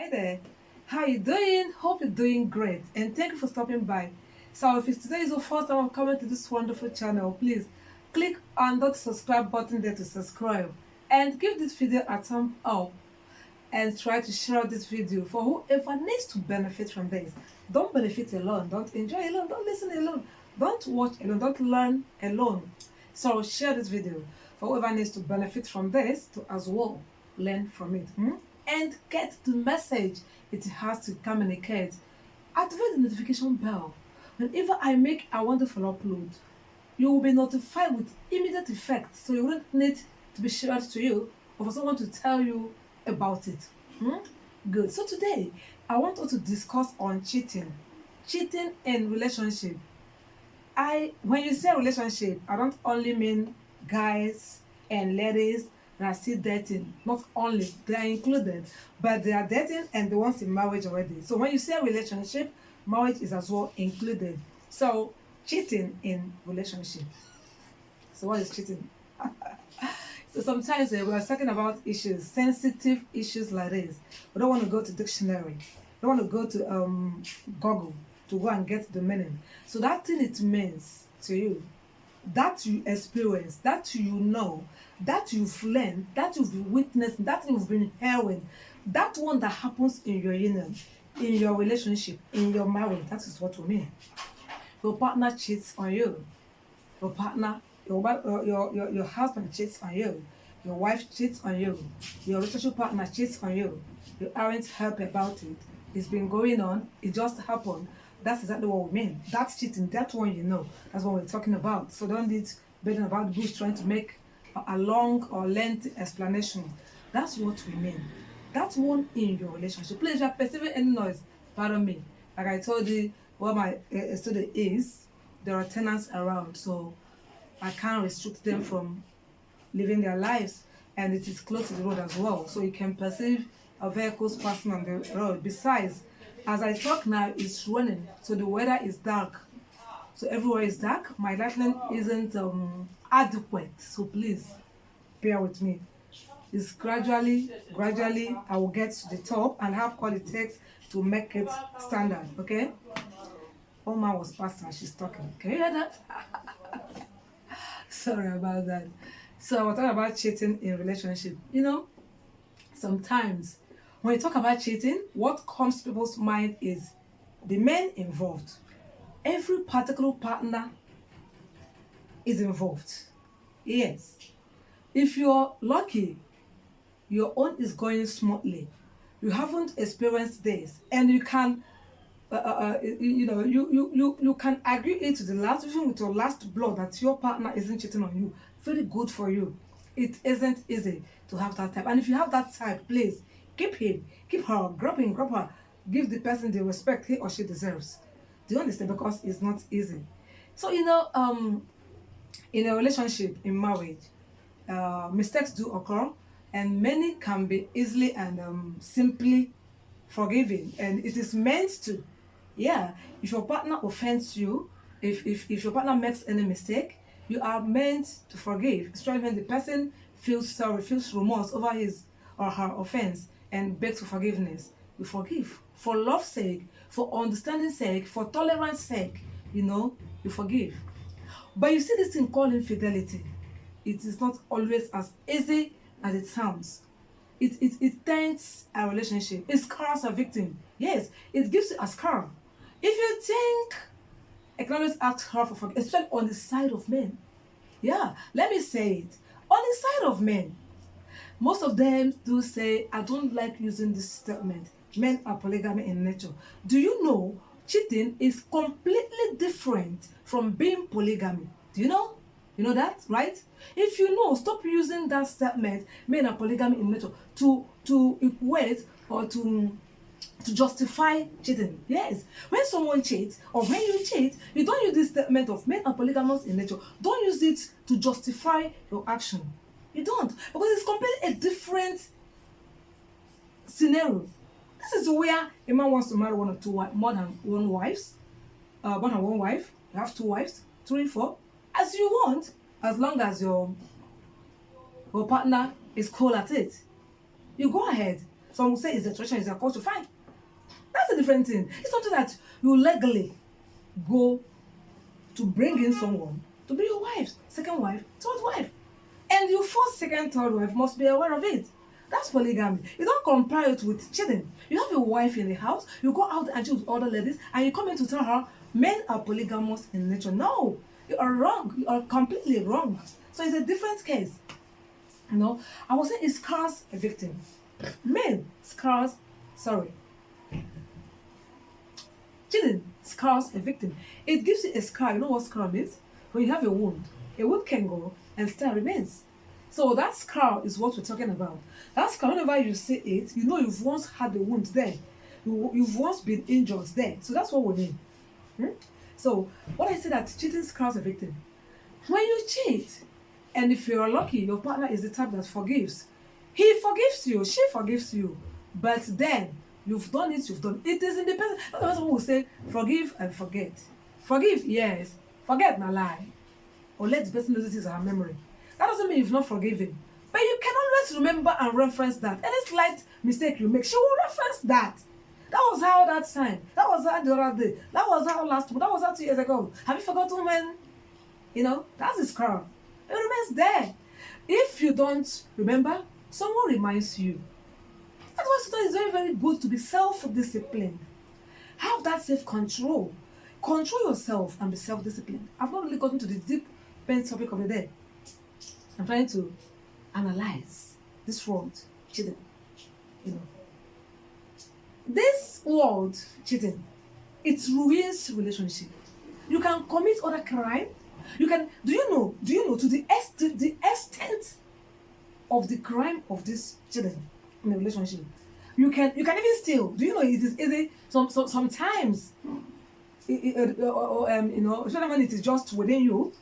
Hi there. How you doing? Hope you're doing great and thank you for stopping by. So if it's today is your first time of coming to this wonderful channel, please click on that subscribe button there to subscribe and give this video a thumb up and try to share this video for whoever needs to benefit from this. Don't benefit alone, don't enjoy alone, don't listen alone, don't watch alone, don't learn alone. So share this video for whoever needs to benefit from this to as well learn from it. And get the message it has to communicate. Activate the notification bell. Whenever I make a wonderful upload, you will be notified with immediate effect, so you wouldn't need to be shared to you or for someone to tell you about it. Good. So today I want us to discuss on cheating in relationship. When you say relationship, I don't only mean guys and ladies that are still dating. Not only, they are included, but they are dating and the ones in marriage already. So when you say relationship, marriage is as well included. So cheating in relationship. So what is cheating? So sometimes we are talking about issues, sensitive issues like this. We don't want to go to dictionary. We don't want to go to Google to go and get the meaning. So that thing it means to you, that you experience, that you know, that you've learned, that you've witnessed, that you've been hearing, that one that happens in your union, in your relationship, in your marriage, that is what we mean. Your partner cheats on you. Your partner, your husband cheats on you. Your wife cheats on you. Your relationship partner cheats on you. You aren't happy about it. It's been going on. It just happened. That's exactly what we mean. That's cheating. That one you know. That's what we're talking about. So don't need beating about the bush trying to make a long or lengthy explanation. That's what we mean. That's one in your relationship. Please, if you're perceiving any noise, pardon me. Like I told you, where my studio is, there are tenants around, so I can't restrict them from living their lives, and it is close to the road as well, so you can perceive a vehicles passing on the road. Besides, as I talk now, it's raining, so the weather is dark, so everywhere is dark. My lighting isn't adequate, so please bear with me. It's gradually I will get to the top and have all it takes to make it standard. Okay, Oma was passing and she's talking. Can you hear that? Sorry about that. So we're talking about cheating in relationship. Sometimes when you talk about cheating, what comes to people's mind is the men involved. Every particular partner is involved. Yes. If you're lucky, your own is going smoothly. You haven't experienced this, and you can you can agree it to the last, even with your last blow, that your partner isn't cheating on you. Very good for you. It isn't easy to have that type, and if you have that type, please keep him, keep her, grab him, grab her, give the person the respect he or she deserves. Do you understand? Because it's not easy. So in a relationship, in marriage, mistakes do occur, and many can be easily and simply forgiven, and it is meant to. Yeah, if your partner offends you, if your partner makes any mistake, you are meant to forgive, especially when the person feels sorry, feels remorse over his or her offense and begs for forgiveness. You forgive for love's sake, for understanding's sake, for tolerance sake. You forgive. But you see this thing called infidelity. It is not always as easy as it sounds. It taints a relationship. It scars a victim. Yes, it gives you a scar. If you think, I can always ask her for forgiveness, especially on the side of men. Yeah, let me say it. On the side of men, most of them do say, I don't like using this statement. Men are polygamy in nature. Do you know cheating is completely different from being polygamy? Do you know? You know that, right? If you know, stop using that statement, men are polygamy in nature, to equate or to justify cheating. Yes. When someone cheats or when you cheat, you don't use this statement of men are polygamous in nature. Don't use it to justify your action. You don't. Because it's completely a different scenario. This is where a man wants to marry one or two, more than one wives. More than one wife. You have two wives, 3, 4. As you want, as long as your partner is cool at it. You go ahead. Some will say it's a tradition, it's a culture. Fine. That's a different thing. It's something that you legally go to bring in someone to be your wife, second wife, third wife. And your first, second, third wife must be aware of it. That's polygamy. You don't compare it with cheating. You have a wife in the house, you go out and cheat with other ladies, and you come in to tell her men are polygamous in nature. No, you are wrong. You are completely wrong. So it's a different case. I was saying it scars a victim. Men scars, sorry, cheating scars a victim. It gives you a scar. You know what scar means? When you have a wound can go and still remains. So that scar is what we're talking about. That scar, whenever you see it, you know you've once had the wound there. You've once been injured there. So that's what we mean. So what I say that cheating scars a victim. When you cheat, and if you're lucky, your partner is the type that forgives. He forgives you, she forgives you. But then you've done it, It is independent. Otherwise, someone will say, forgive and forget. Forgive, yes. Forget, na lie. Or let the person lose his or her memory. That doesn't mean you've not forgiven. But you can always remember and reference that. Any slight mistake you make, she will reference that. That was how that time. That was how the other day. That was how last month. That was how 2 years ago. Have you forgotten when? That's his car. It remains there. If you don't remember, someone reminds you. That's why it's very, very good to be self-disciplined. Have that self-control. Control yourself and be self-disciplined. I've not really gotten to the deep pain topic of the day. I'm trying to analyze this world cheating. This world cheating, it ruins relationship. You can commit other crime. You can. Do you know to the extent of the crime of this cheating in a relationship? You can even steal. Do you know it is easy? Sometimes, especially when it is just within you,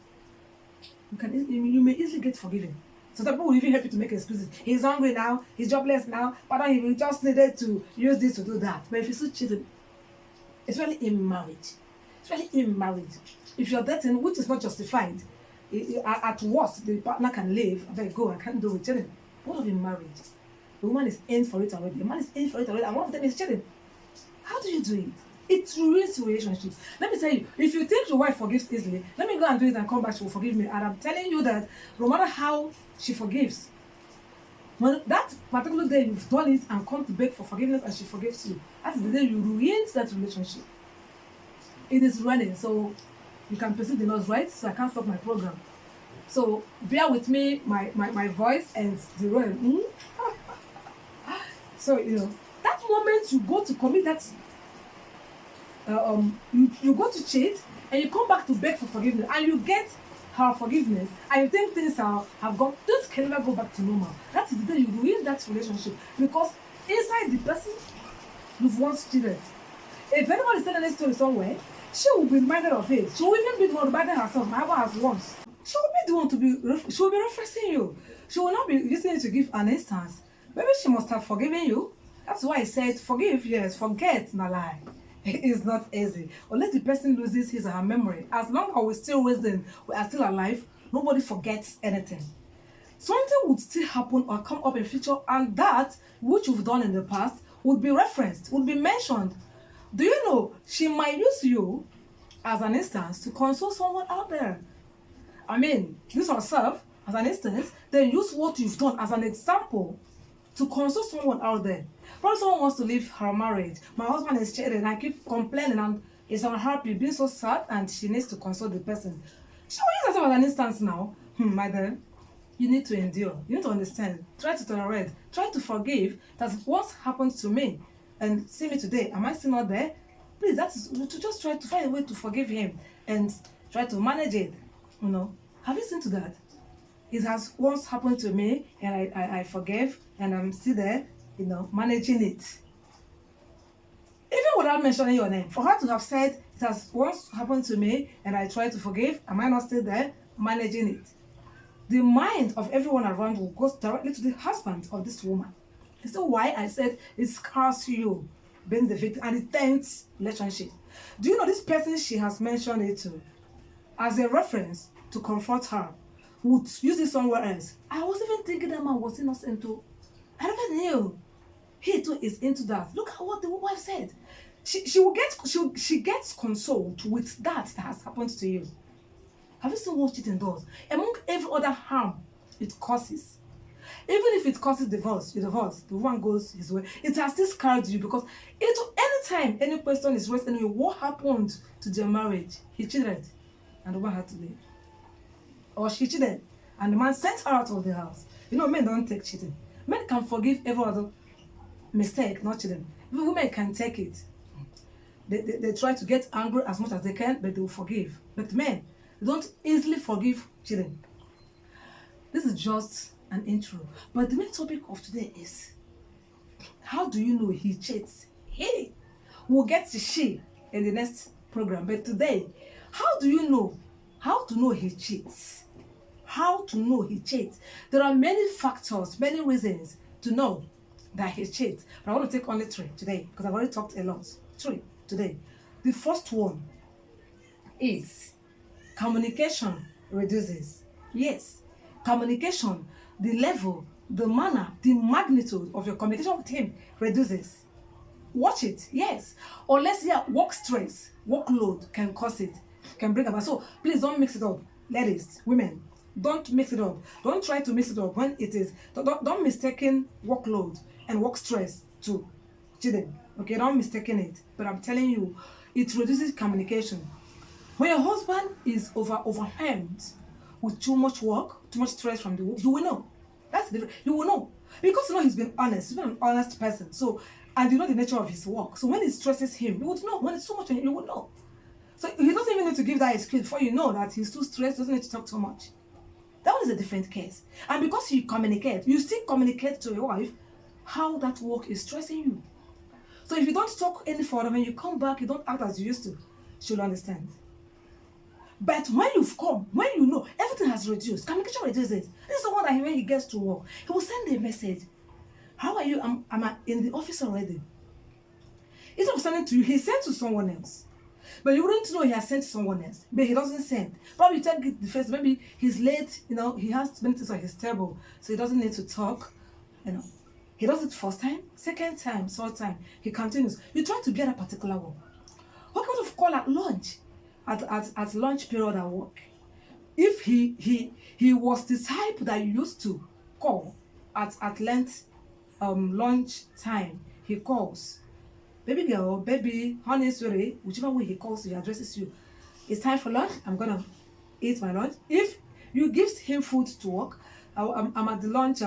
you may easily get forgiven. So people will even help you to make excuses. He's hungry now, he's jobless now, but he will just needed to use this to do that. But if you're still cheating, especially in marriage, if you're dating, which is not justified, at worst, the partner can leave, I go, I can't do it, cheating. What of in marriage? The woman is in for it already, the man is in for it already, and one of them is cheating. How do you do it? It ruins relationships. Let me tell you, if you think your wife forgives easily, let me go and do it and come back, she will forgive me. And I'm telling you that no matter how she forgives, when that particular day you've done it and come to beg for forgiveness and she forgives you, that's the day you ruined that relationship. It is running, so you can perceive the noise, right? So I can't stop my program. So bear with me, my voice and the rain. So, that moment you go to commit that you go to cheat and you come back to beg for forgiveness and you get her forgiveness and you think things have gone, things can never go back to normal. That is the day you ruin that relationship, because inside the person you've once cheated. If anyone is telling a story somewhere, she will be reminded of it. She will even be the one reminding herself, however as once. She will be the one she will be referencing you. She will not be using it to give an instance. Maybe she must have forgiven you. That's why I said forgive, yes, forget, na lie. It's not easy. Unless the person loses his or her memory. As long as we're still reason, we are still alive, nobody forgets anything. Something would still happen or come up in future, and that which you've done in the past would be referenced, would be mentioned. Do you know she might use you as an instance to console someone out there? I mean, use herself as an instance, then use what you've done as an example to console someone out there. Probably someone wants to leave her marriage. My husband is cheating and I keep complaining and is unhappy, being so sad, and she needs to console the person. She will use herself as an instance now. My dear, you need to endure. You need to understand. Try to tolerate. Try to forgive. That's what happened to me. And see me today. Am I still not there? Please, that is to just try to find a way to forgive him and try to manage it. Have you seen to that? It has once happened to me and I forgave and I'm still there, managing it. Even without mentioning your name, for her to have said it has once happened to me and I try to forgive, am I not still there managing it? The mind of everyone around will go directly to the husband of this woman. That's why I said it scars you being the victim and it ends relationship. Do you know this person she has mentioned it to as a reference to comfort her would use it somewhere else? I was even thinking that man was innocent too. I never knew. He too is into that. Look at what the wife said. She gets consoled with that has happened to you. Have you seen what cheating does? Among every other harm it causes, even if it causes divorce, the one goes his way. It has still scarred you because anytime any question is raised anyway, what happened to their marriage? He cheated, and the woman had to leave, or she cheated, and the man sent her out of the house. Men don't take cheating. Men can forgive every other mistake, not cheating. Even women can take it. They try to get angry as much as they can, but they will forgive. But men, they don't easily forgive cheating. This is just an intro. But the main topic of today is, how do you know he cheats? Hey, we'll get to she in the next program. But today, how do you know? How to know he cheats? How to know he cheats? There are many factors, many reasons to know that he cheats. But I want to take only 3 today because I've already talked a lot. 3 today. The first one is communication reduces. Yes, communication, the level, the manner, the magnitude of your communication with him reduces. Watch it, yes. Or let's say work stress, workload can cause it, can bring about. So please don't mix it up. Ladies, women, don't mix it up. Don't try to mix it up when it is. Don't mistaken workload and work stress to cheating. Okay, don't mistaken it. But I'm telling you, it reduces communication. When your husband is overwhelmed with too much work, too much stress from the work, you will know. That's different. You will know. Because he's been honest. He's been an honest person. So, and you know the nature of his work. So when it stresses him, you would know. When it's so much, you would know. So he doesn't even need to give that excuse before you know that he's too stressed, doesn't need to talk so much. That one is a different case. And because you communicate, you still communicate to your wife how that work is stressing you. So if you don't talk any further, when you come back, you don't act as you used to, she'll understand. But when you've come, when you know everything has reduced, communication reduces. This is the one that when he gets to work, he will send a message. How are you? I'm in the office already. Instead of sending to you, he sent to someone else. But you wouldn't know he has sent to someone else. But he doesn't send. Probably you take the first, maybe he's late, he has many things on his table, so he doesn't need to talk, He does it first time, second time, third time. He continues. You try to get a particular one. What kind of call at lunch? At lunch period at work. If he was the type that you used to call at lunch time, he calls. Baby girl, baby, honey, sweetie, whichever way he calls you, he addresses you. It's time for lunch. I'm gonna eat my lunch. If you give him food to work, I'm at the lunch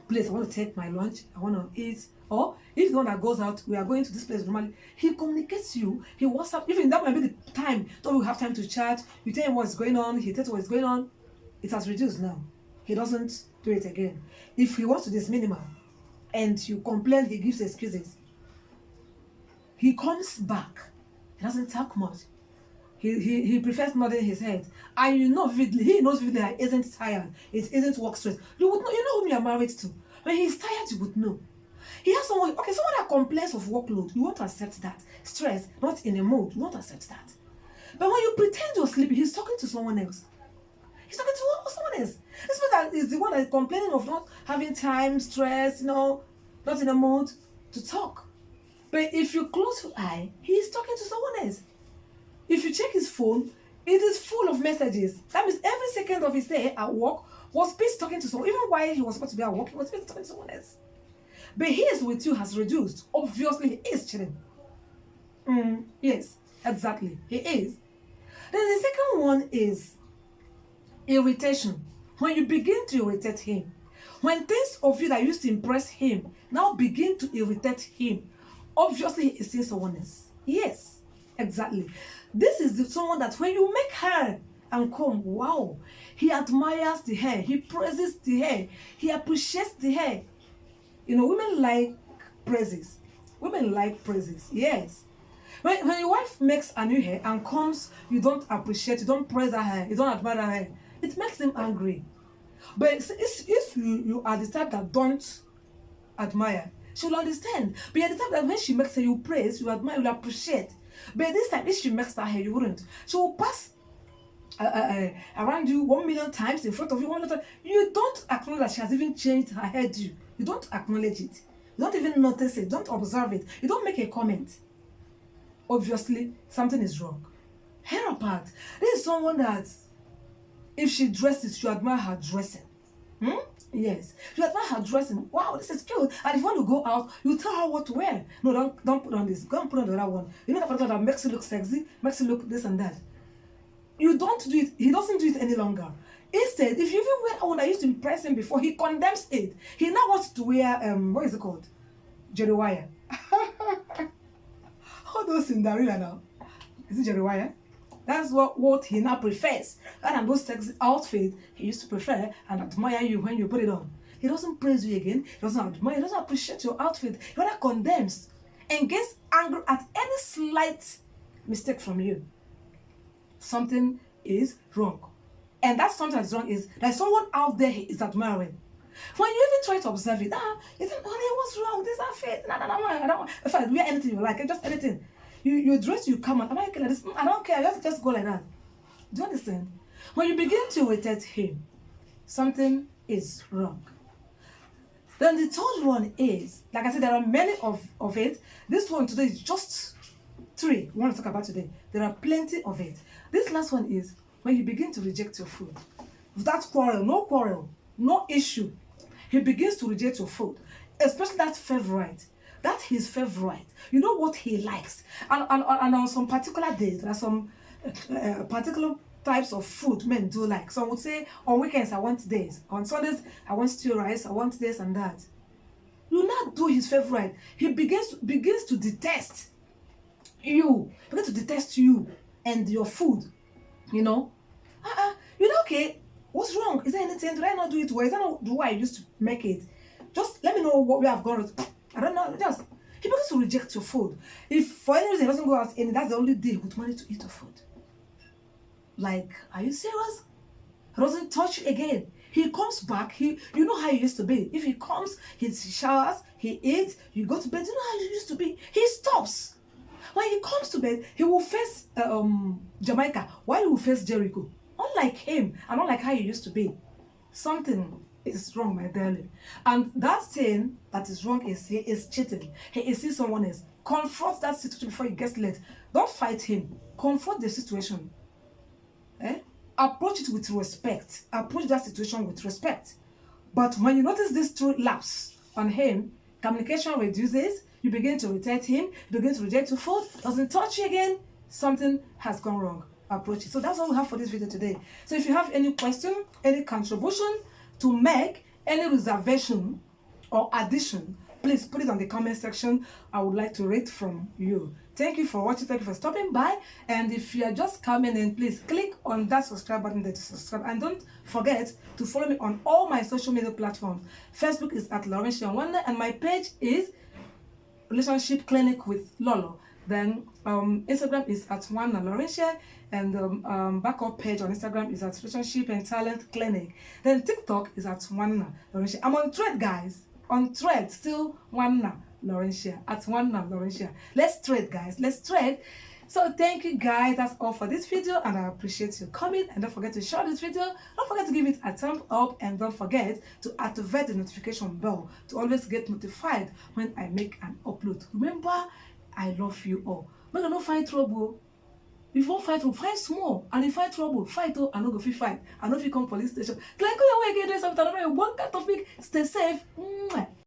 place, I want to take my lunch, I want to eat. Or if the one that goes out, we are going to this place normally, he communicates you, he WhatsApp, even that might be the time, don't we have time to chat, you tell him what's going on, he tells you what's going on. It has reduced now. He doesn't do it again. If he wants to do this minimal and you complain, he gives excuses. He comes back. He doesn't talk much. He prefers nodding his head. And he knows vividly that he isn't tired. It isn't work stress. You would know, you know whom you are married to. When he's tired, you would know. He has someone that complains of workload. You want to accept that. Stress, not in a mood. You want to accept that. But when you pretend you're sleeping, he's talking to someone else. He's talking to someone else. This person is the one that is complaining of not having time, stress, not in a mood to talk. But if you close your eye, he is talking to someone else. If you check his phone, it is full of messages. That means every second of his day at work was busy talking to someone. Even while he was supposed to be at work, he was busy talking to someone else. But his with you has reduced. Obviously, he is cheating. Yes, exactly. He is. Then the second one is irritation. When you begin to irritate him. When things of you that used to impress him now begin to irritate him, obviously he is seeing someone else. Yes, exactly. This is someone that when you make hair and comb, wow, he admires the hair, he praises the hair, he appreciates the hair. Women like praises. Women like praises, yes. When your wife makes a new hair and comes, you don't appreciate, you don't praise her hair, you don't admire her hair, it makes him angry. But if you are the type that don't admire, she will understand. But you're the type that when she makes hair, you praise, you admire, you appreciate. But this time, if she makes that hair, you wouldn't. She will pass around you 1,000,000 times in front of you 1,000,000 times. You don't acknowledge that she has even changed her hairdo. You don't acknowledge it. You don't even notice it. Don't observe it. You don't make a comment. Obviously, something is wrong. Hair apart. This is someone that, if she dresses, you admire her dressing. Yes. You admire her dressing. Wow, this is cute. And if you want to go out, you tell her what to wear. No, don't put on this. Go and put on the other one. You know that particular that makes you look sexy, makes you look this and that. You don't do it. He doesn't do it any longer. Instead, if you even wear one that used to impress him before, he condemns it. He now wants to wear what is it called? Jerry wire. All those Cinderella now. Is it Jerry wire? That's what he now prefers. Rather than those sexy outfits he used to prefer and admire you when you put it on. He doesn't praise you again. He doesn't admire. He doesn't appreciate your outfit. He rather condemns and gets angry at any slight mistake from you. Something is wrong. And that something that's wrong is there's someone out there he is admiring. When you even try to observe it, you think, honey, what's wrong? This outfit, no, I don't want. If I wear anything you like, just anything. You dress, you come out. Am I okay like this? I don't care. Just go like that. Do you understand? When you begin to irritate him, something is wrong. Then the third one is, like I said, there are many of it. This one today is just 3 we want to talk about today. There are plenty of it. This last one is when you begin to reject your food. Without quarrel, no issue. He begins to reject your food, especially that favorite. That's his favorite. You know what he likes. And on some particular days, there are some particular types of food men do like. Some would say, on weekends, I want this. On Sundays, I want stew rice. I want this and that. You not do his favorite. He begins to detest you. Begins to detest you and your food. You know? You know, okay, what's wrong? Is there anything? Did I not do it well? Is that not the way I used to make it? Just let me know what we have gone. I don't know. Just he begins to reject your food. If for any reason he doesn't go out and that's the only day he would manage to eat your food. Like, are you serious? He doesn't touch you again. He comes back. You know how he used to be. If he comes, he showers, he eats, you go to bed. You know how he used to be. He stops. When he comes to bed, he will face Jamaica while he will face Jericho. Unlike him and unlike how he used to be. Something is wrong, my darling. And that thing that is wrong is he is cheating. He is seeing someone else. Confront that situation before it gets late. Don't fight him. Confront the situation. Approach it with respect. Approach that situation with respect. But when you notice this true lapse on him, communication reduces, you begin to irritate him, you begin to reject your food, doesn't touch you again, something has gone wrong. Approach it. So that's all we have for this video today. So if you have any question, any contribution to make, any reservation or addition, please put it on the comment section. I would like to read from you. Thank you for watching. Thank you for stopping by. And if you are just coming in, please click on that subscribe button there to subscribe. And don't forget to follow me on all my social media platforms. Facebook is at Laurentia and my page is Relationship Clinic with Lolo. Then Instagram is at Laurentia, and the backup page on Instagram is at Relationship and Talent Clinic. Then TikTok is at Laurentia. I'm on Thread, guys. On Thread, still Laurentia, at Laurentia. Let's trade, guys. Let's trade. So thank you, guys. That's all for this video, and I appreciate you coming. And don't forget to share this video. Don't forget to give it a thumb up, and don't forget to activate the notification bell to always get notified when I make an upload. Remember, I love you all. Make I no find trouble. If you won't fight trouble, fight small. And if you fight trouble, fight I no go fit fight. I no fit come police station. Like go your way again, do something. I don't know one kind of topic. Stay safe.